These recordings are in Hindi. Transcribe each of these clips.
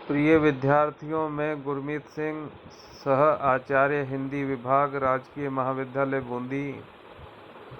प्रिय विद्यार्थियों, मैं गुरमीत सिंह, सह आचार्य हिंदी विभाग, राजकीय महाविद्यालय बूंदी,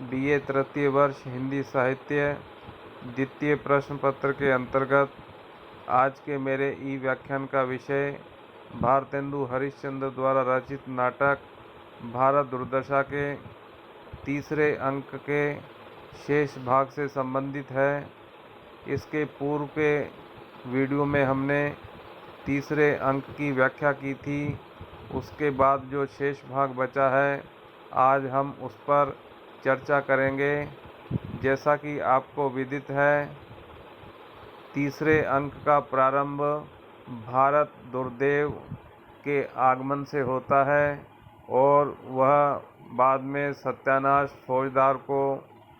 BA तृतीय वर्ष हिंदी साहित्य, द्वितीय प्रश्न पत्र के अंतर्गत आज के मेरे व्याख्यान का विषय भारतेंदु हरिश्चंद्र द्वारा रचित नाटक भारत दुर्दशा के तीसरे अंक के शेष भाग से संबंधित है। इसके पूर्व के वीडियो में हमने तीसरे अंक की व्याख्या की थी। उसके बाद जो शेष भाग बचा है, आज हम उस पर चर्चा करेंगे। जैसा कि आपको विदित है, तीसरे अंक का प्रारंभ भारत दुर्देव के आगमन से होता है और वह बाद में सत्यानाश फौजदार को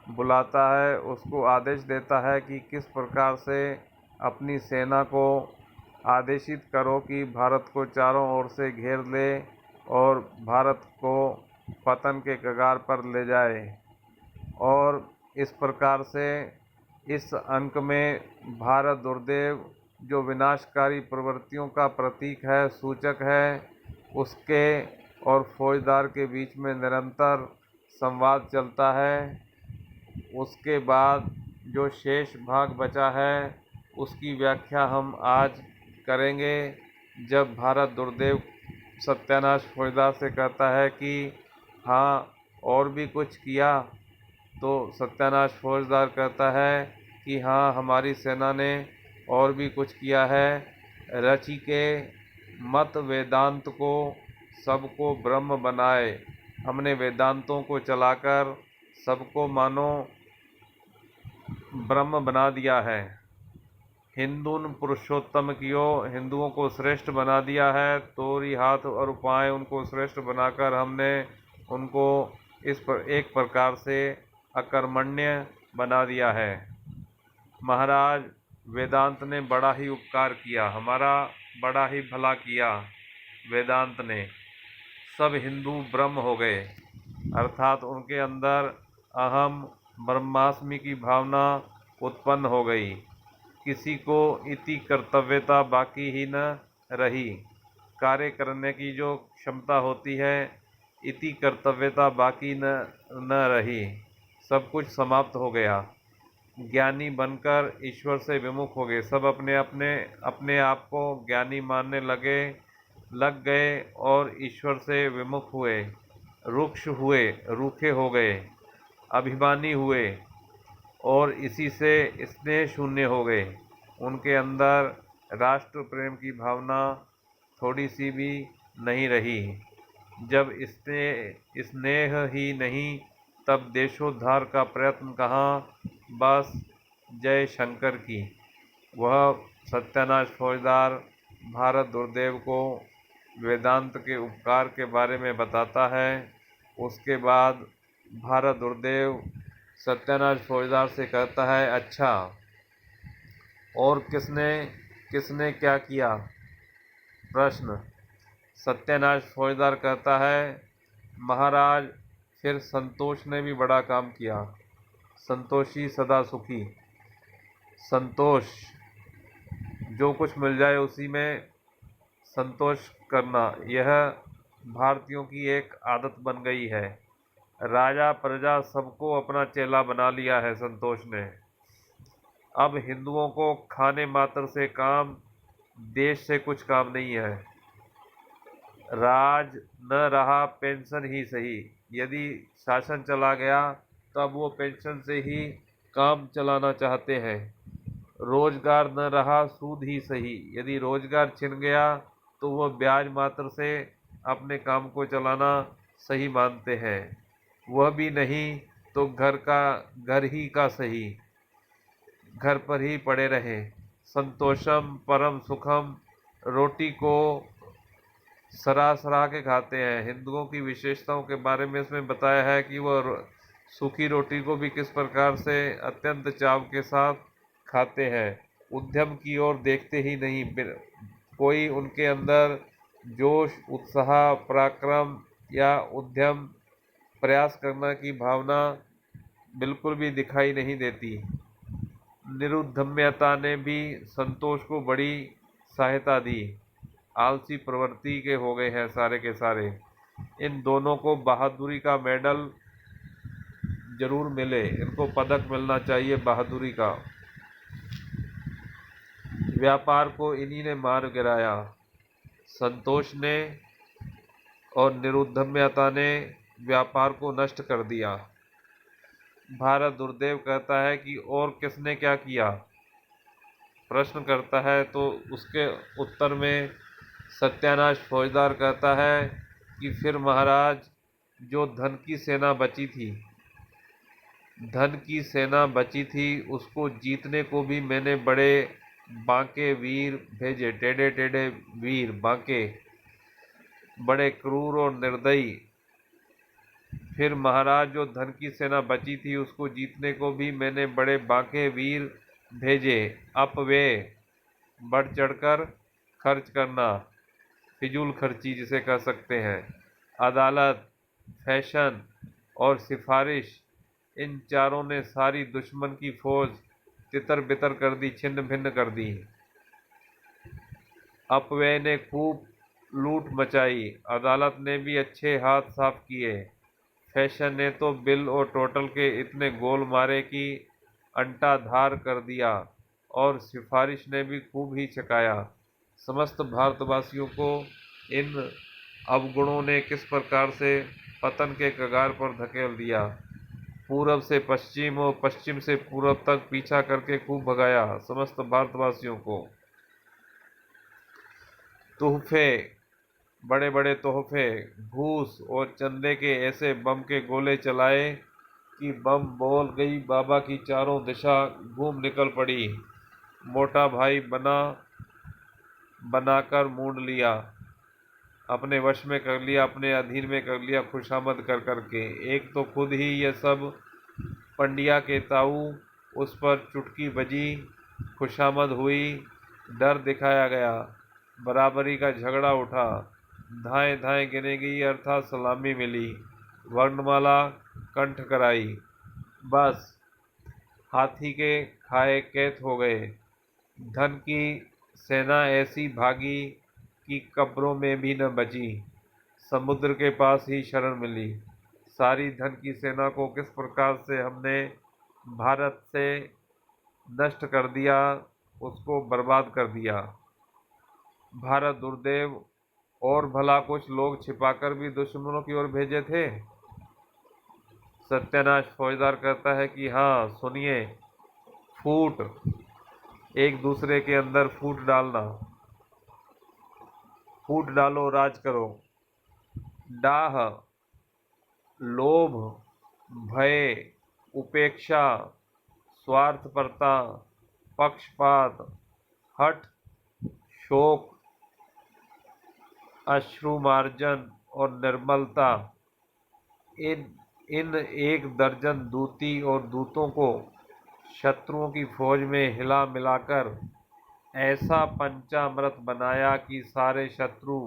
बुलाता है, उसको आदेश देता है कि किस प्रकार से अपनी सेना को आदेशित करो कि भारत को चारों ओर से घेर ले और भारत को पतन के कगार पर ले जाए। और इस प्रकार से इस अंक में भारत दुर्देव जो विनाशकारी प्रवृत्तियों का प्रतीक है, सूचक है, उसके और फौजदार के बीच में निरंतर संवाद चलता है। उसके बाद जो शेष भाग बचा है, उसकी व्याख्या हम आज करेंगे। जब भारत दुर्देव सत्यानाश फौजदार से कहता है कि हाँ और भी कुछ किया, तो सत्यानाश फौजदार कहता है कि हाँ, हमारी सेना ने और भी कुछ किया है। रचि के मत वेदांत को सबको ब्रह्म बनाए। हमने वेदांतों को चलाकर सबको मानो ब्रह्म बना दिया है। हिंदुन पुरुषोत्तम कियो, हिंदुओं को श्रेष्ठ बना दिया है। तोरी हाथ और उपाय, उनको श्रेष्ठ बनाकर हमने उनको एक प्रकार से अकर्मण्य बना दिया है। महाराज वेदांत ने बड़ा ही उपकार किया, हमारा बड़ा ही भला किया। वेदांत ने सब हिंदू ब्रह्म हो गए, अर्थात उनके अंदर अहम ब्रह्मास्मि की भावना उत्पन्न हो गई। किसी को इति कर्तव्यता बाकी ही न रही। कार्य करने की जो क्षमता होती है, इति कर्तव्यता बाकी न रही। सब कुछ समाप्त हो गया। ज्ञानी बनकर ईश्वर से विमुख हो गए। सब अपने आप को ज्ञानी मानने लग गए और ईश्वर से विमुख हुए, रुक्ष हुए, रूखे हो गए, अभिमानी हुए और इसी से स्नेह शून्य हो गए। उनके अंदर राष्ट्र प्रेम की भावना थोड़ी सी भी नहीं रही। जब स्नेह ही नहीं, तब देशोद्धार का प्रयत्न कहाँ। बस जय शंकर की। वह सत्यानाश फौजदार भारत दुर्देव को वेदांत के उपकार के बारे में बताता है। उसके बाद भारत दुर्देव सत्यानाश फौजदार से कहता है, अच्छा और किसने क्या किया? प्रश्न। सत्यानाश फौजदार कहता है, महाराज फिर संतोष ने भी बड़ा काम किया। संतोषी सदा सुखी। संतोष, जो कुछ मिल जाए उसी में संतोष करना, यह भारतीयों की एक आदत बन गई है। राजा प्रजा सबको अपना चेला बना लिया है संतोष ने। अब हिंदुओं को खाने मात्र से काम, देश से कुछ काम नहीं है। राज न रहा, पेंशन ही सही। यदि शासन चला गया तो अब वो पेंशन से ही काम चलाना चाहते हैं। रोजगार न रहा, सूद ही सही। यदि रोजगार छिन गया तो वह ब्याज मात्र से अपने काम को चलाना सही मानते हैं। वह भी नहीं तो घर ही का सही, घर पर ही पड़े रहे। संतोषम परम सुखम, रोटी को सरा के खाते हैं। हिंदुओं की विशेषताओं के बारे में इसमें बताया है कि वह सूखी रोटी को भी किस प्रकार से अत्यंत चाव के साथ खाते हैं। उद्यम की ओर देखते ही नहीं। कोई उनके अंदर जोश, उत्साह, पराक्रम या उद्यम, प्रयास करना की भावना बिल्कुल भी दिखाई नहीं देती। निरुद्धम्यता ने भी संतोष को बड़ी सहायता दी। आलसी प्रवृत्ति के हो गए हैं सारे के सारे। इन दोनों को बहादुरी का मेडल जरूर मिले, इनको पदक मिलना चाहिए बहादुरी का। व्यापार को इन्हीं ने मार गिराया। संतोष ने और निरुद्धम्यता ने व्यापार को नष्ट कर दिया। भारत दुर्देव कहता है कि और किसने क्या किया, प्रश्न करता है, तो उसके उत्तर में सत्यानाश फौजदार कहता है कि फिर महाराज, जो धन की सेना बची थी, धन की सेना बची थी, उसको जीतने को भी मैंने बड़े बांके वीर भेजे, टेढ़े टेढ़े वीर बांके, बड़े क्रूर और निर्दयी। फिर महाराज, जो धन की सेना बची थी उसको जीतने को भी मैंने बड़े बांके वीर भेजे। अपव्यय, बढ़ चढ़कर खर्च करना, फिजूल खर्ची जिसे कह सकते हैं, अदालत, फैशन और सिफारिश, इन चारों ने सारी दुश्मन की फौज तितर बितर कर दी, छिन्न भिन्न कर दी। अपव्यय ने खूब लूट मचाई, अदालत ने भी अच्छे हाथ साफ किए, फैशन ने तो बिल और टोटल के इतने गोल मारे कि अंटाधार कर दिया, और सिफारिश ने भी खूब ही चकाया। समस्त भारतवासियों को इन अवगुणों ने किस प्रकार से पतन के कगार पर धकेल दिया। पूरब से पश्चिम और पश्चिम से पूरब तक पीछा करके खूब भगाया समस्त भारतवासियों को। तोहफे, बड़े बड़े तोहफे, घूस और चंदे के ऐसे बम के गोले चलाए कि बम बोल गई बाबा की चारों दिशा घूम निकल पड़ी। मोटा भाई बनाकर मूंड लिया, अपने वश में कर लिया, अपने अधीन में कर लिया, खुशामद कर करके। एक तो खुद ही ये सब पंडिया के ताऊ, उस पर चुटकी बजी, खुशामद हुई, डर दिखाया गया, बराबरी का झगड़ा उठा, धाएं धाएं गिने गई अर्थात सलामी मिली, वर्णमाला कंठ कराई। बस हाथी के खाए कैद हो गए। धन की सेना ऐसी भागी कि कब्रों में भी न बची, समुद्र के पास ही शरण मिली। सारी धन की सेना को किस प्रकार से हमने भारत से नष्ट कर दिया, उसको बर्बाद कर दिया। भारत दुर्देव और भला कुछ लोग छिपाकर भी दुश्मनों की ओर भेजे थे। सत्यानाश फौजदार कहता है कि हाँ, सुनिए, फूट, एक दूसरे के अंदर फूट डालना, फूट डालो, राज करो। डाह, लोभ, भय, उपेक्षा, स्वार्थपरता, पक्षपात, हठ, शोक, अश्रुमार्जन और निर्मलता, इन इन एक दर्जन दूती और दूतों को शत्रुओं की फौज में हिला मिलाकर ऐसा पंचामृत बनाया कि सारे शत्रु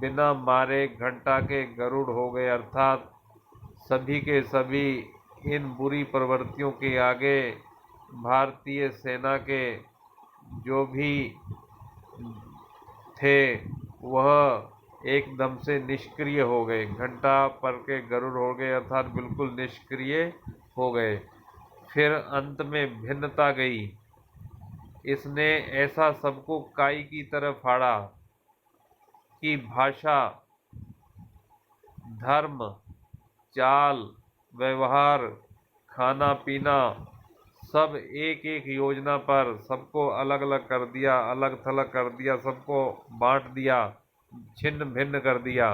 बिना मारे घंटा के गरुड़ हो गए, अर्थात सभी के सभी इन बुरी प्रवृत्तियों के आगे भारतीय सेना के जो भी थे वह एकदम से निष्क्रिय हो गए, घंटा पर के गरुड़ हो गए, अर्थात बिल्कुल निष्क्रिय हो गए। फिर अंत में भिन्नता गई। इसने ऐसा सबको काई की तरह फाड़ा कि भाषा, धर्म, चाल, व्यवहार, खाना पीना, सब एक एक योजना पर सबको अलग अलग कर दिया, अलग थलग कर दिया, सबको बांट दिया, छिन्न भिन्न कर दिया।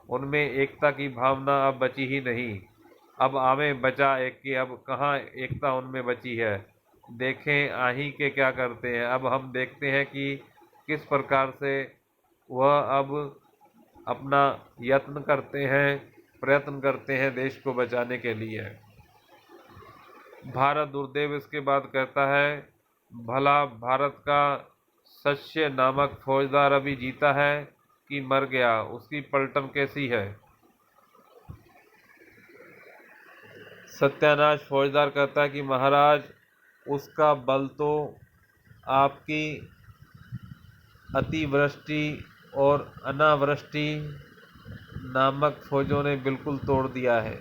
उनमें एकता की भावना अब बची ही नहीं। अब आवे बचा एक की, अब कहाँ एकता उनमें बची है। देखें आही के क्या करते हैं। अब हम देखते हैं कि किस प्रकार से वह अब अपना यत्न करते हैं, प्रयत्न करते हैं देश को बचाने के लिए। भारत दुर्देव इसके बाद कहता है, भला भारत का सच्चे नामक फौजदार अभी जीता है कि मर गया, उसकी पलटन कैसी है। सत्यानाश फौजदार कहता है कि महाराज, उसका बल तो आपकी अतिवृष्टि और अनावृष्टि नामक फौजों ने बिल्कुल तोड़ दिया है।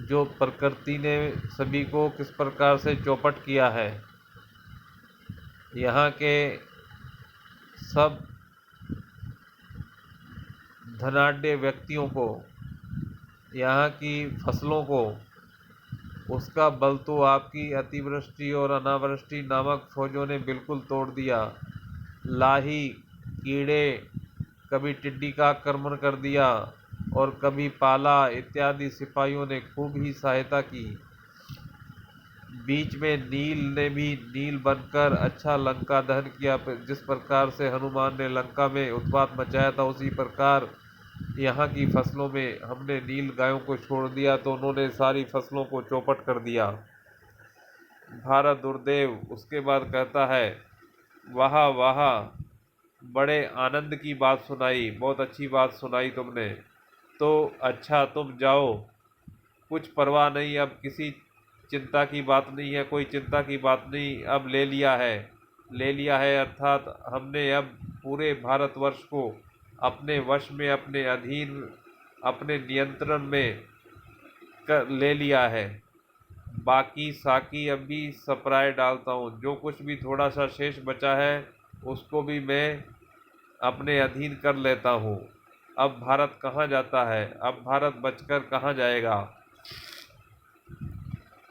जो प्रकृति ने सभी को किस प्रकार से चौपट किया है। यहाँ के सब धनाढ्य व्यक्तियों को, यहाँ की फसलों को, उसका बल तो आपकी अतिवृष्टि और अनावृष्टि नामक फौजों ने बिल्कुल तोड़ दिया। लाही, कीड़े, कभी टिड्डी का आक्रमण कर दिया और कभी पाला इत्यादि सिपाहियों ने खूब ही सहायता की। बीच में नील ने भी नील बनकर अच्छा लंका दहन किया। जिस प्रकार से हनुमान ने लंका में उत्पात मचाया था, उसी प्रकार यहाँ की फसलों में हमने नील गायों को छोड़ दिया तो उन्होंने सारी फसलों को चौपट कर दिया। भारत दुर्देव उसके बाद कहता है, वाह वाह, बड़े आनंद की बात सुनाई, बहुत अच्छी बात सुनाई तुमने। तो अच्छा, तुम जाओ, कुछ परवाह नहीं, अब किसी चिंता की बात नहीं है, कोई चिंता की बात नहीं। अब ले लिया है अर्थात हमने अब पूरे भारतवर्ष को अपने वश में, अपने अधीन, अपने नियंत्रण में कर ले लिया है। बाकी साकी अब भी सपराए डालता हूँ। जो कुछ भी थोड़ा सा शेष बचा है उसको भी मैं अपने अधीन कर लेता हूँ। अब भारत कहाँ जाता है, अब भारत बचकर कहाँ जाएगा।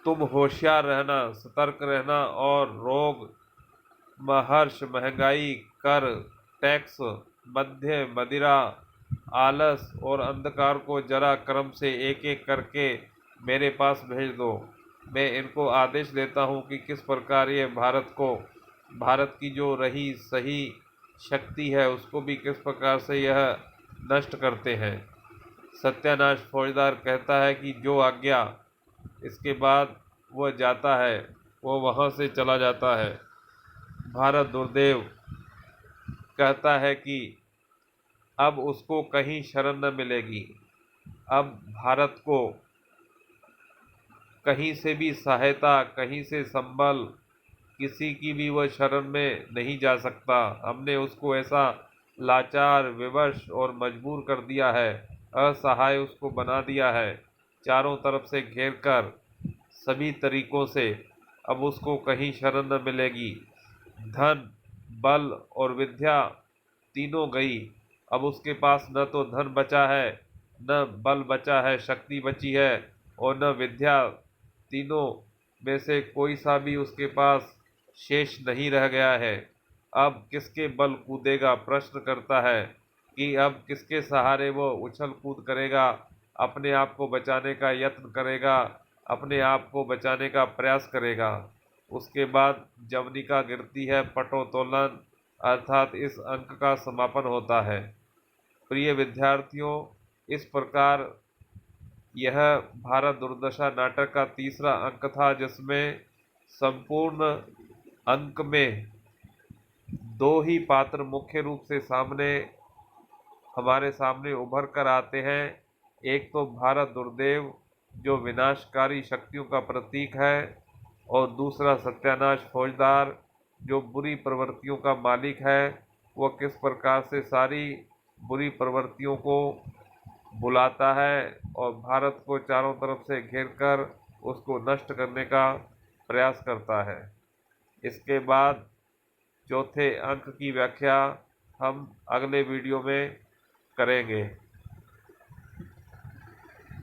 तुम होशियार रहना, सतर्क रहना और रोग, महर्ष, महंगाई, कर, टैक्स, मध्य, मदिरा, आलस और अंधकार को जरा क्रम से एक एक करके मेरे पास भेज दो। मैं इनको आदेश देता हूँ कि किस प्रकार ये भारत की जो रही सही शक्ति है उसको भी किस प्रकार से यह नष्ट करते हैं। सत्यानाश फौजदार कहता है कि जो आज्ञा। इसके बाद वह जाता है, वो वहाँ से चला जाता है। भारत दुर्देव कहता है कि अब उसको कहीं शरण न मिलेगी। अब भारत को कहीं से भी सहायता, कहीं से संबल, किसी की भी वह शरण में नहीं जा सकता। हमने उसको ऐसा लाचार, विवश और मजबूर कर दिया है, असहाय उसको बना दिया है, चारों तरफ से घेर कर सभी तरीकों से। अब उसको कहीं शरण न मिलेगी। धन, बल और विद्या तीनों गई। अब उसके पास न तो धन बचा है, न बल बचा है, शक्ति बची है और न विद्या। तीनों में से कोई सा भी उसके पास शेष नहीं रह गया है। अब किसके बल कूदेगा, प्रश्न करता है कि अब किसके सहारे वो उछल कूद करेगा, अपने आप को बचाने का यत्न करेगा, अपने आप को बचाने का प्रयास करेगा। उसके बाद जवनिका गिरती है, पटोत्तोलन अर्थात इस अंक का समापन होता है। प्रिय विद्यार्थियों, इस प्रकार यह भारत दुर्दशा नाटक का तीसरा अंक था, जिसमें संपूर्ण अंक में दो ही पात्र मुख्य रूप से हमारे सामने उभर कर आते हैं। एक तो भारत दुर्देव जो विनाशकारी शक्तियों का प्रतीक है, और दूसरा सत्यानाश फौजदार जो बुरी प्रवृत्तियों का मालिक है। वह किस प्रकार से सारी बुरी प्रवृत्तियों को बुलाता है और भारत को चारों तरफ से घेरकर उसको नष्ट करने का प्रयास करता है। इसके बाद चौथे अंक की व्याख्या हम अगले वीडियो में करेंगे।